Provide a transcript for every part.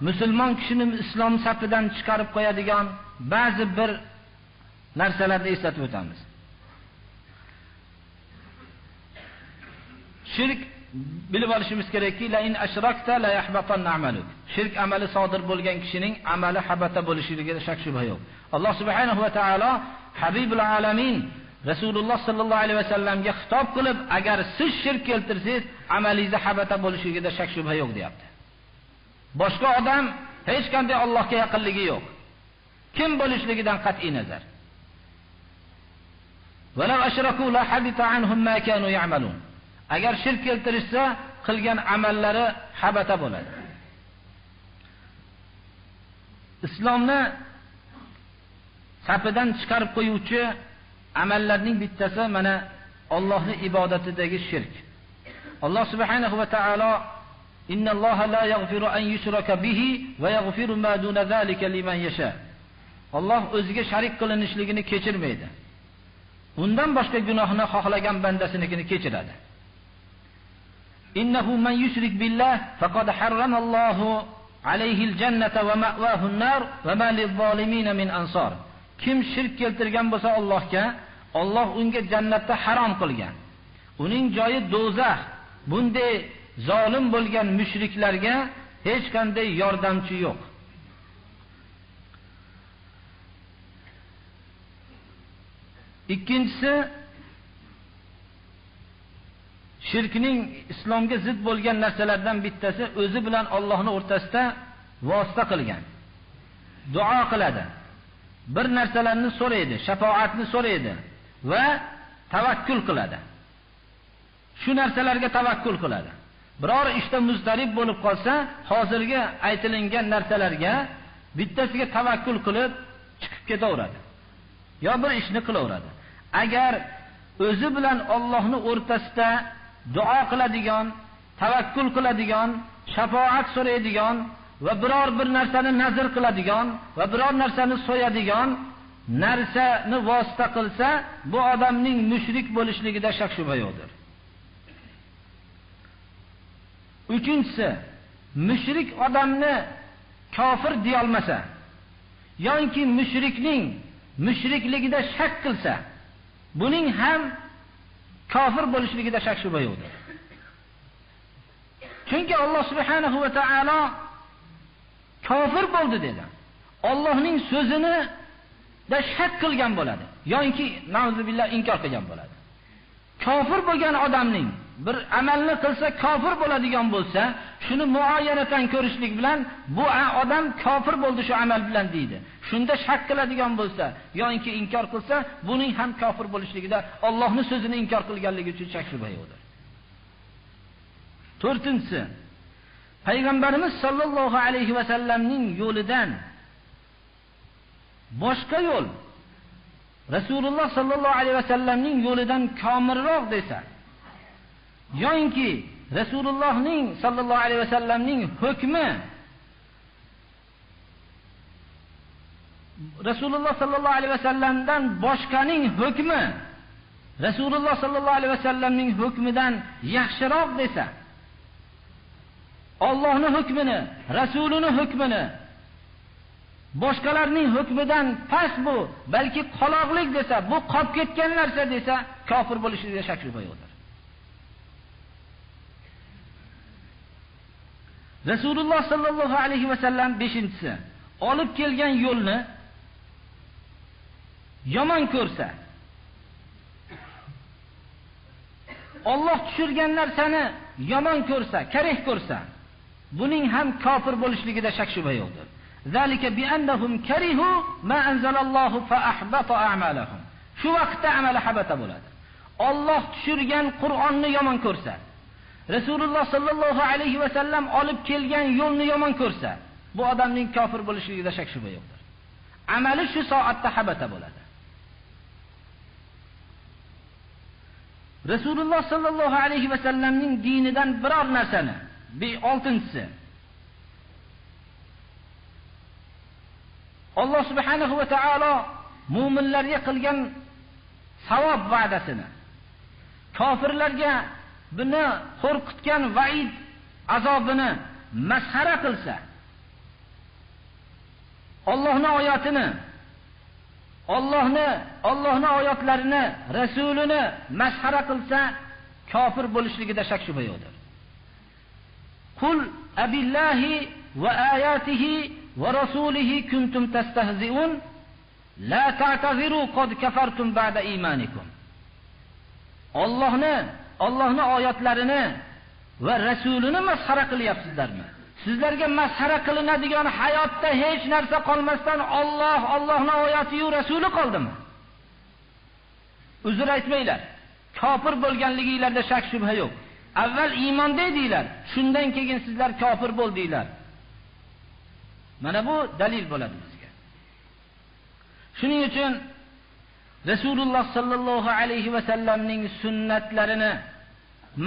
musulmon kishini islom safidan chiqarib qo'yadigan ba'zi bir narsalarni eslatib o'tamiz. Shirk bilib olishimiz kerakki, la in ashrakta la yahbatanna amaluk. Shirk amali sodir bo'lgan kishining amali habata bo'lishiga shak shubha yo'q. Alloh subhanahu va taolo Habibul alamin Rasululloh sallallohu alayhi vasallamga xitob qilib, agar siz shirk keltirsangiz, amalingiz habata bo'lishiga shak shubha yo'q deyapti. Boshqa odam hech qanday Allohga yaqinligi yo'q. Kim bo'lishligidan qat'i nazar. Walau ashraku la habita anhum ma kanu ya'malun. Agar shirk keltirishsa, qilgan amallari habata bo'ladi. Islomni safidan chiqarib qo'yuvchi amallarning bittasi mana Allohning ibodatidagi shirk. Alloh subhanahu va taolo innalloha la yaghfiru an yushraka bihi va yaghfiru ma duna zalika liman yasha. Alloh o'ziga sharik qilinishligini kechirmaydi. Undan boshqa gunohni xohlagan bandasinikini kechiradi. Innahu man yushrik billah faqad harrama Allahu alayhi al-jannata wa ma'wahu an-nar wa ma lil-zalimin min ansar. Kim shirk keltirgan bo'lsa Allohga, Alloh unga jannatni harom qilgan. Uning joyi do'zax. Bunday zolim bo'lgan mushriklarga hech qanday yordamchi yo'q. Ikkinchisi, shirkning islomga zid bo'lgan narsalardan bittasi o'zi bilan Allohning o'rtasida vosita qilgan. Duo qiladi. Bir narsalarni so'raydi, shafoatni so'raydi va tavakkul qiladi. Shu narsalarga tavakkul qiladi. Biror ishda muzdarib bo'lib qolsa, hozirgi aytilingan narsalarga bittasiga tavakkul qilib chiqib ketaveradi. Yo bir ishni qilaveradi. Agar o'zi bilan Allohning o'rtasida duo qiladigan, tavakkul qiladigan, shafoat so'raydigan va biror bir narsani nazr qiladigan va biror narsani so'yadigan narsani vosita qilsa, bu odamning mushrik bo'lishligida shak shubha yo'qdir. Uchinchisi, mushrik odamni kofir deya olmasa, yoki mushrikning mushrikligida shak qilsa, buning ham kofir bo'lishligida shak shubha yo'qdir. Chunki Alloh subhanahu va taolo kofir bo'ldi dedi. Allohning so'zini da shak qilgan bo'ladi, yoki nauzubillah inkor qilgan bo'ladi. Kofir bo'lgan odamning bir amalni qilsa kofir bo'ladigan bo'lsa, shuni muayyanatan ko'rishlik bilan bu odam kofir bo'ldi shu amal bilan deydi. Shunda shak qiladigan bo'lsa, yoki inkor qilsa, buning ham kofir bo'lishligida Allohning so'zini inkor qilganligi uchun shak shubha yo'qdir. To'rtinchisi, Payg'ambarimiz sollallohu alayhi va sallamning yo'lidan boshqa yo'l Rasululloh sollallohu alayhi va sallamning yo'lidan komilroq desa, yoki Rasulullohning sollallohu alayhi va sallamning hukmi Rasululloh sollallohu alayhi va sallamdan boshqaning hukmi Rasululloh sollallohu alayhi va sallamning hukmidan yaxshiroq desa, Allohning hukmini, Rasulining hukmini boshqalarning hukmidan past bu, balki qoloqlik desa, bu qolib ketgan narsa desa, kofir bo'lishiga shak shubha yo'qdir. Rasululloh sallallohu alayhi va sallam 5-inchisi, olib kelgan yo'lni yomon ko'rsa, Alloh tushirgan narsani yomon ko'rsa, karih ko'rsa, buning ham kofir bo'lishligida shak shubha yo'qdir. Zalika bi annahum karihu ma anzalallohu fa ahbata a'malahum. Shu vaqtda amali habata bo'ladi. Alloh tushirgan Qur'onni yomon ko'rsa, Rasululloh sallallohu alayhi va sallam olib kelgan yo'lni yomon ko'rsa, bu odamning kofir bo'lishligida shak shubha yo'qdir. Amali shu soatda habata bo'ladi. Rasululloh sallallohu alayhi va sallamning dinidan biror narsani, 6-inchisi, Alloh subhanahu va taolo mu'minlarga qilgan savob va'dasini, kofirlarga buni qo'rqitgan va'id azobini masxara qilsa, Allohning oyatini, Allohning oyatlarini, rasulini masxara qilsa, kofir bo'lishligida shak shubha yo'qdir. Qul abillahi va ayatihi va rasulihi kuntum tastahzi'un la ta'taziru qad kafartum ba'da imanikum. Allohning oyatlarini va rasulini masxara qilyapsizlarmi? Sizlarga masxara qilinadigan hayotda hech narsa qolmasdan Allohning oyati va rasuli qoldimi? Uzr aytmanglar. Kofir bo'lganligingizda shak shubha yo'q. Avval iymonda edinglar, shundan keyin sizlar kofir bo'ldinglar. Mana bu dalil bo'ladi bizga. Shuning uchun Rasululloh sallallohu alayhi va sallamning sunnatlarini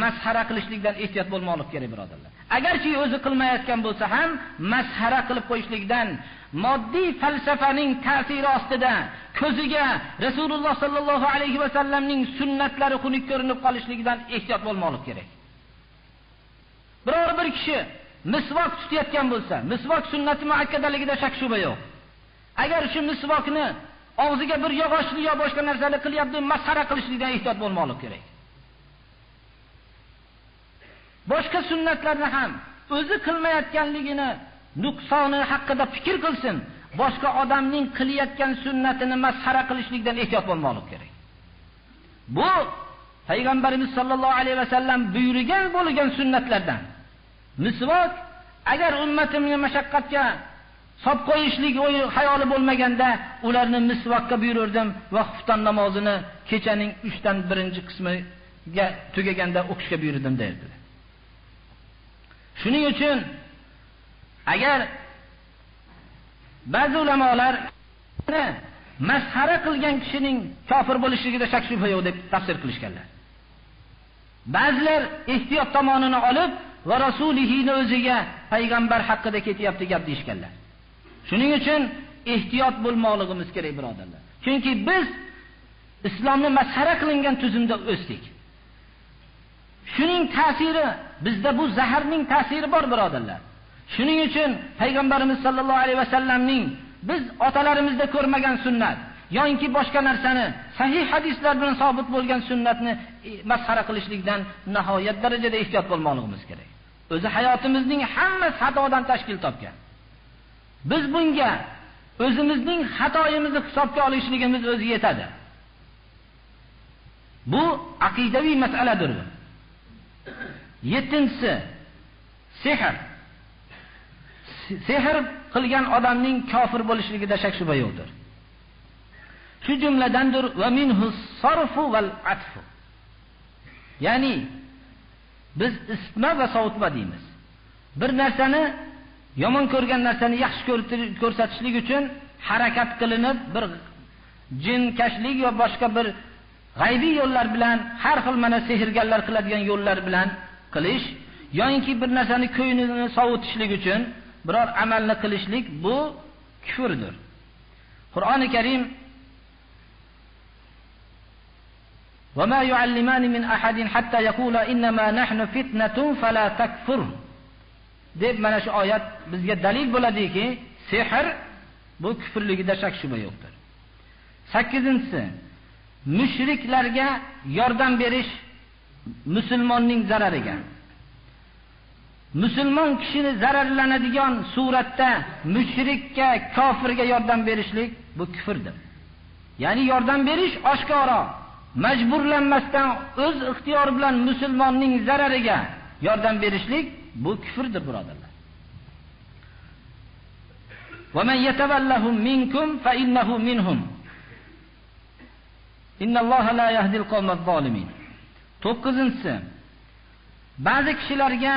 masxara qilishlikdan ehtiyot bo'lmoqlik kerak, birodarlar. Agarchi o'zi qilmayotgan bo'lsa ham masxara qilib qo'yishlikdan, moddiy falsafaning ta'siri ostida ko'ziga Rasululloh sallallohu alayhi va sallamning sunnatlari xunuk ko'rinib qolishligidan ehtiyot bo'lmoqlik kerak. Biror bir kishi misvok tutayotgan bo'lsa, misvok sunnati muakkadaligida shak shubha yo'q. Agar shu misvokni og'ziga bir yog'ochli yo boshqa narsalar qilyapti, masxara qilishlikdan ehtiyot bo'lmoqlik kerak. Boshqa sunnatlarni ham o'zi qilmayotganligini, nuqsoni haqida fikr qilsin, boshqa odamning qilayotgan sunnatini masxara qilishlikdan ehtiyot bo'lmoqlik kerak. Bu Payg'ambarimiz sollallohu alayhi va sallam buyurgan bo'lgan sunnatlardan. Misvok agar ummatimni mashaqqatga solib qo'yishlik xayoli bo'lmaganda, ularni misvokka buyurdim va xufton namozini kechaning 3dan 1-qismiga tugaganda o'qishga buyurdim derdi. Shuning uchun agar ba'zi ulamolar masxara qilgan kishining kofir bo'lishligida shak shubha yo'q deb tafsir qilishganlar. Ba'zilar ehtiyot tomonini olib va rasulihini o'ziga payg'ambar haqida ketyapti gap deyishganlar. Shuning uchun ehtiyot bo'lmoqligimiz kerak, birodarlar. Chunki biz islomni masxara qilingan tuzumda o'sdik. Shuning ta'siri, bizda bu zaharning ta'siri bor, birodarlar. Shuning uchun payg'ambarimiz sollallohu alayhi va sallamning biz otalarimizda ko'rmagan sunnat yoki boshqa narsani sahih hadislar bilan sabit bo'lgan sunnatni masxara qilishlikdan nihoyat darajada ehtiyot bo'lmoqligimiz kerak. O'zi hayotimizning hammasi xatodan tashkil topgan. Biz bunga o'zimizning xatoyimizni hisobga olishligimiz o'zi yetadi. Bu aqidaviy masaladir. 7-si sehr. Sehr qilgan odamning kofir bo'lishligida shak shubha yo'qdir. Shu jumladandir va minhu sarfu val atfu. Ya'ni biz isitma va sovutma deymiz. Bir narsani, yomon ko'rgan narsani yaxshi ko'rsatishlik uchun harakat qilinib, bir jinkashlik va boshqa bir g'aybiy yo'llar bilan, har xil mana sehrgarlar qiladigan yo'llar bilan qilish yoki bir narsani ko'ynini sovutishlik uchun biror amalni qilishlik, bu kufrdir. Qur'oni Karim va ma yu'allimani min ahadin hatta yaqula innama nahnu fitnatun fala takfur deb mana shu oyat bizga dalil bo'ladiki, sehr bu kufrligida shak shubha yo'qdir. 8-si mushriklarga yordam berish musulmonning zarariga. Musulmon kishini zararlanadigan suratda mushrikka, kofirga yordam berishlik bu kufrdir. Ya'ni yordam berish oshkora, majburlanmasdan o'z ixtiyori bilan musulmonning zarariga yordam berishlik bu kufrdir, birodarlar. Va man yatawallahum minkum fa innahu minhum. Innalloha la yahdil qawmaz zolimin. 9-si ba'zi kishilarga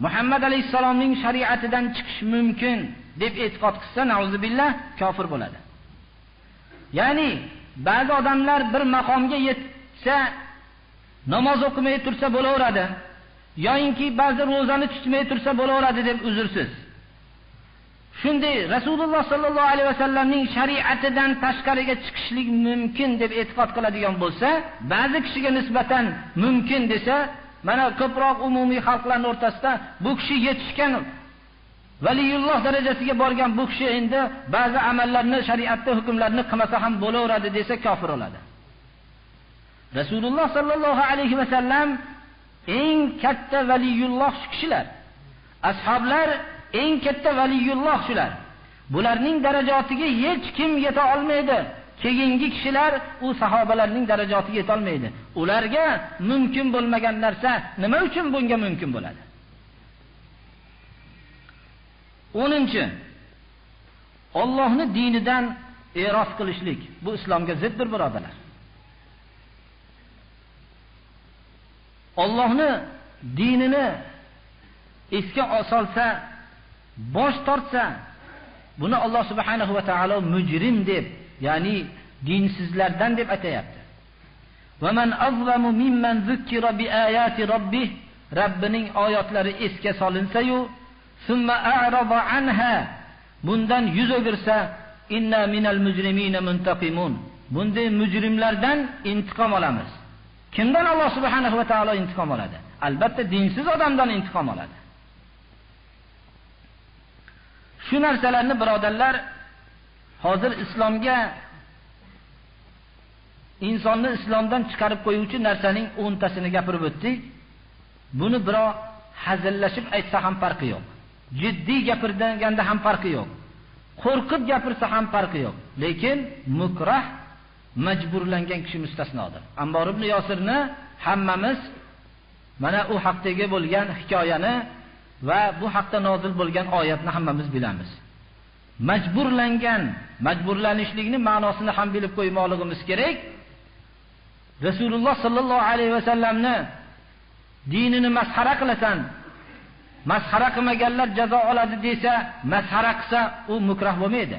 Muhammad alayhisalomning shariatidan chiqish mumkin deb e'tiqod qilsa, nauzubillah, kofir bo'ladi. Ya'ni ba'zi odamlar bir maqomga yetsa namoz o'qimay tursa bo'laveradi, yoki ba'zi ro'zani tutmay tursa bo'laveradi deb uzrsiz. Shunday Rasululloh sallallohu alayhi vasallamning shariatidan tashqariga chiqishlik mumkin deb e'tiqod qiladigan bo'lsa, ba'zi kishiga nisbatan mumkin desa, mana ko'proq umumiy xalqlarning o'rtasida bu kishi yetishgan valiyulloh darajasiga borgan bu kishi endi ba'zi amallarni, shariatda hukmlarni qilmasa ham bo'laveradi desa kofir bo'ladi. Rasululloh sallallohu alayhi va sallam eng katta valiyulloh shu kishilar. Ashoblar eng katta valiyulloh shular. Bularning darajotiga hech kim yeta olmaydi. Keyingi kishilar u sahobalarning darajotiga yeta olmaydi. Ularga mumkin bo'lmagan narsa nima uchun bunga mumkin bo'ladi? 10. Allohning dinidan e'roz qilishlik. Bu islomga ziddir, birodarlar. Allohning dinini esga solsa, bosh tortsa, buni Alloh subhanahu va taolo mujrim deb, ya'ni dinsizlardan deb aytayapti. Va man azlamu mimman zukkira bi ayati rabbih, Rabbining oyatlari esga solinsa-yu, summa a'rada anha, bundan yuz o'girsa, inna minal mujrimina muntaqimun. Bunday mujrimlardan intiqom olamiz. Kimdan Alloh subhanahu va taolo intiqom oladi? Albatta dinsiz odamdan intiqom oladi. Shu narsalarni birodarlar, hozir islomga insonni islomdan chiqarib qo'yuvchi narsaning 10 tasini gapirib o'tdik. Buni biroq hazillashib aytsa ham farqi yo'q. Jiddiy gapirganda ham farqi yo'q. Qo'rqib gapirsa ham farqi yo'q. Lekin mukrah, majburlangan kishi mustasnodir. Ammor ibn Yosirni hammamiz mana u haqdagi bo'lgan hikoyani va bu haqda nozil bo'lgan oyatni hammamiz bilamiz. Majburlanishlikning ma'nosini ham bilib qo'ymoqligimiz kerak. Rasululloh sallallohu alayhi va sallamni dinini masxara qilasan, masxara qilmaganlar jazo oladi desa, masxara qilsa u mukrah bo'lmaydi.